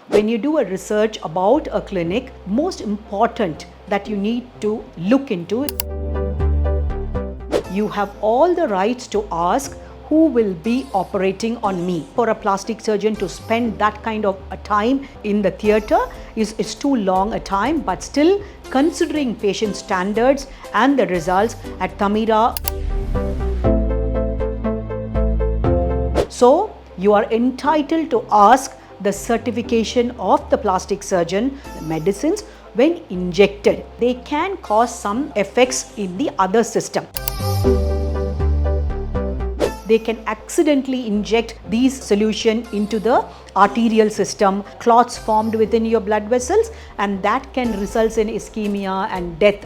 When you do a research about a clinic, most important that you need to look into, you have all the rights to ask who will be operating on me. For a plastic surgeon to spend that kind of a time in the theatre is too long a time, but still considering patient standards and the results at Tamira. So you are entitled to ask the certification of the plastic surgeon. Medicines, when injected, they can cause some effects in the other system. They can accidentally inject these solution into the arterial system, clots formed within your blood vessels, and that can result in ischemia and death.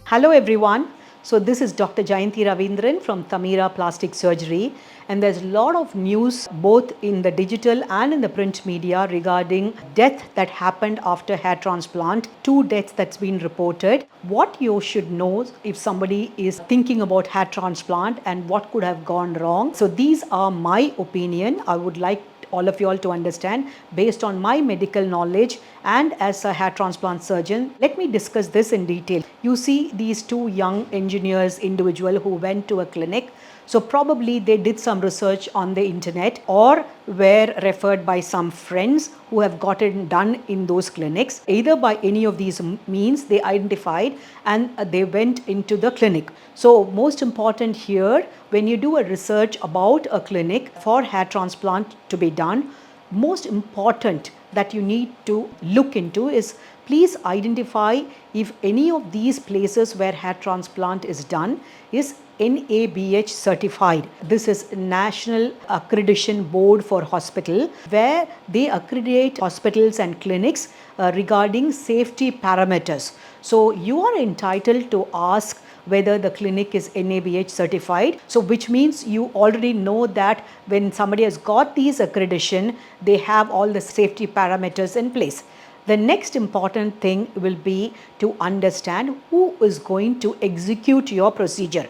Hello everyone. So this is Dr. Jayanthy Ravindran from Tamira Plastic Surgery, and there's a lot of news both in the digital and in the print media regarding death that happened after hair transplant. 2 deaths that's been reported. What you should know if somebody is thinking about hair transplant and what could have gone wrong. So these are my opinion. I would like all of you all to understand based on my medical knowledge and as a hair transplant surgeon. Let me discuss this in detail. You see these 2 young engineers individual who went to a clinic. So probably they did some research on the internet or were referred by some friends who have gotten done in those clinics. Either by any of these means they identified and they went into the clinic. So most important here, when you do a research about a clinic for hair transplant to be done, most important that you need to look into is please identify if any of these places where hair transplant is done is NABH certified. This is National Accreditation Board for Hospital, where they accredit hospitals and clinics regarding safety parameters. So you are entitled to ask whether the clinic is NABH certified. So which means you already know that when somebody has got these accreditation, they have all the safety parameters in place. The next important thing will be to understand who is going to execute your procedure.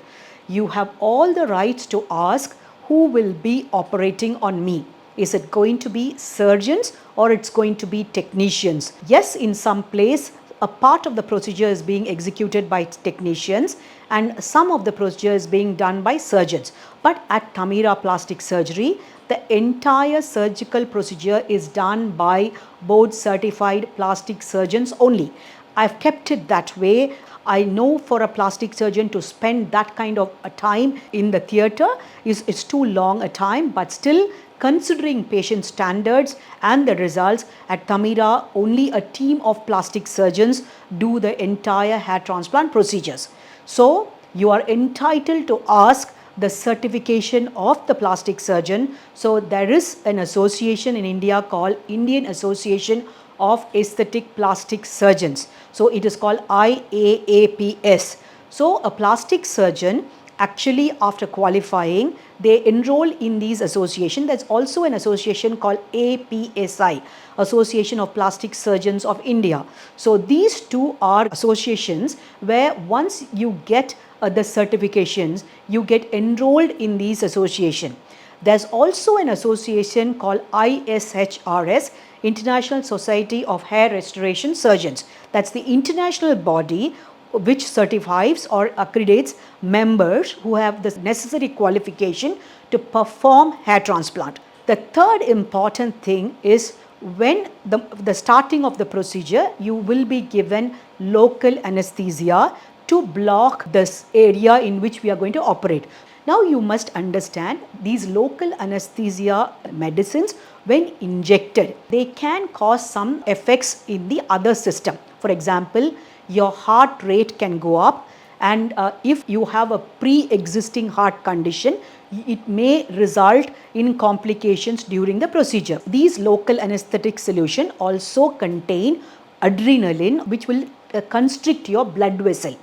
You have all the rights to ask who will be operating on me. Is it going to be surgeons or it's going to be technicians? Yes, in some place, a part of the procedure is being executed by technicians and some of the procedure is being done by surgeons. But at Tamira Plastic Surgery, the entire surgical procedure is done by board certified plastic surgeons only. I've kept it that way. I know for a plastic surgeon to spend that kind of a time in the theatre is too long a time, but still considering patient standards and the results at Tamira, only a team of plastic surgeons do the entire hair transplant procedures. So you are entitled to ask the certification of the plastic surgeon. So there is an association in India called Indian Association of Aesthetic Plastic Surgeons. So it is called IAAPS. So a plastic surgeon actually after qualifying, they enroll in these associations. There's also an association called APSI, Association of Plastic Surgeons of India. So these 2 are associations where once you get the certifications, you get enrolled in these associations. There's also an association called ISHRS, International Society of Hair Restoration Surgeons. That's the international body which certifies or accredits members who have the necessary qualification to perform hair transplant. The third important thing is when the starting of the procedure, you will be given local anesthesia to block this area in which we are going to operate. Now you must understand these local anesthesia medicines, when injected, they can cause some effects in the other system. For example, your heart rate can go up, and if you have a pre-existing heart condition, it may result in complications during the procedure. These local anesthetic solution also contain adrenaline, which will constrict your blood vessel.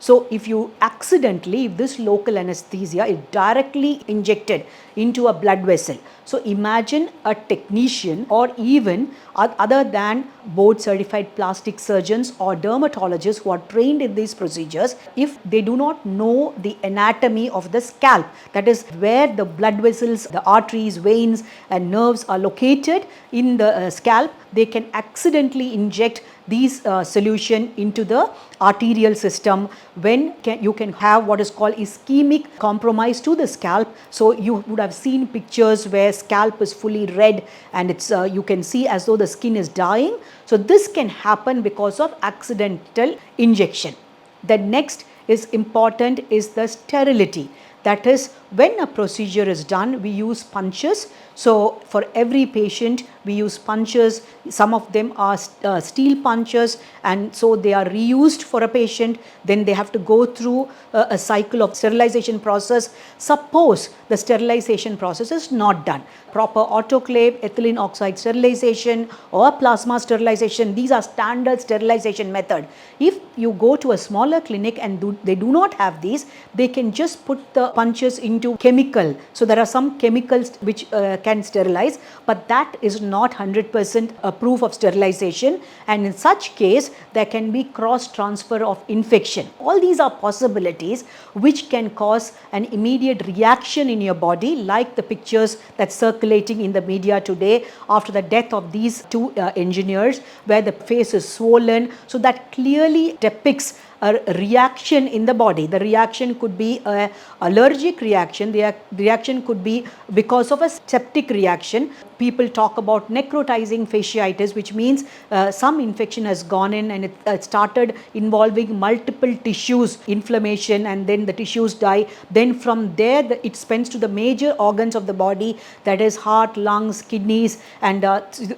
So if you accidentally, if this local anesthesia is directly injected into a blood vessel, so imagine a technician or even other than board certified plastic surgeons or dermatologists who are trained in these procedures, if they do not know the anatomy of the scalp, that is where the blood vessels, the arteries, veins and nerves are located in the scalp, they can accidentally inject these solution into the arterial system, when you can have what is called ischemic compromise to the scalp. So you would have seen pictures where scalp is fully red and it's you can see as though the skin is dying. So this can happen because of accidental injection. The next is important is the sterility. That is, when a procedure is done, we use punches. So for every patient, we use punches. Some of them are steel punches, and so they are reused for a patient. Then they have to go through a cycle of sterilization process. Suppose the sterilization process is not done. Proper autoclave, ethylene oxide sterilization or plasma sterilization, these are standard sterilization method. If you go to a smaller clinic and they do not have these, they can just put the punches into chemical. So there are some chemicals which can sterilize, but that is not 100% a proof of sterilization, and in such case there can be cross transfer of infection. All these are possibilities which can cause an immediate reaction in your body, like the pictures that's circulating in the media today after the death of these two engineers, where the face is swollen. So that clearly depicts a reaction in the body. The reaction could be an allergic reaction, the reaction could be because of a septic reaction. People talk about necrotizing fasciitis, which means some infection has gone in and it started involving multiple tissues, inflammation, and then the tissues die. Then from there it spends to the major organs of the body, that is heart, lungs, kidneys, and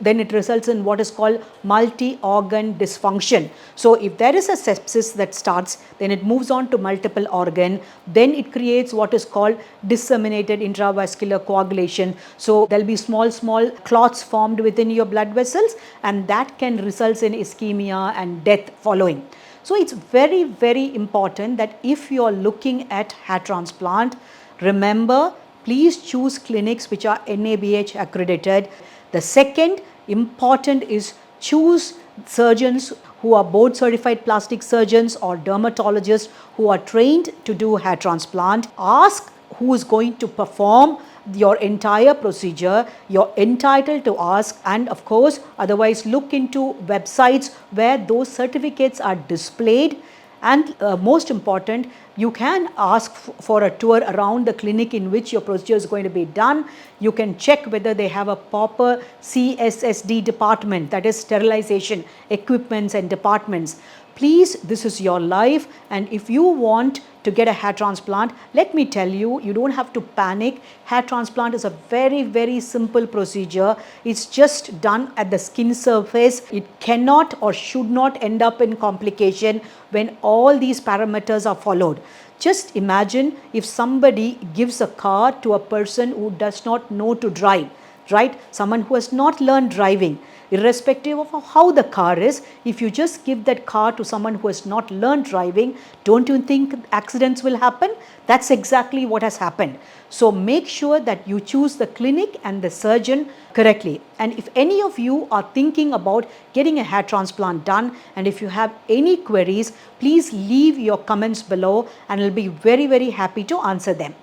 then it results in what is called multi-organ dysfunction. So if there is a sepsis that starts, then it moves on to multiple organ, then it creates what is called disseminated intravascular coagulation. So there will be small clots formed within your blood vessels, and that can result in ischemia and death following. So it's very, very important that if you are looking at hair transplant, remember, please choose clinics which are NABH accredited. The second important is choose surgeons who are board certified plastic surgeons or dermatologists who are trained to do hair transplant. Ask who is going to perform your entire procedure. You're entitled to ask, and of course otherwise look into websites where those certificates are displayed. And most important, you can ask for a tour around the clinic in which your procedure is going to be done. You can check whether they have a proper CSSD department, that is sterilization equipments and departments. Please, this is your life, and if you want to get a hair transplant, let me tell you, you don't have to panic. Hair transplant is a very, very simple procedure. It's just done at the skin surface. It cannot or should not end up in complication when all these parameters are followed. Just imagine if somebody gives a car to a person who does not know to drive, right? Someone who has not learned driving. Irrespective of how the car is, if you just give that car to someone who has not learned driving, don't you think accidents will happen? That's exactly what has happened. So make sure that you choose the clinic and the surgeon correctly. And if any of you are thinking about getting a hair transplant done, and if you have any queries, please leave your comments below and I'll be very, very happy to answer them.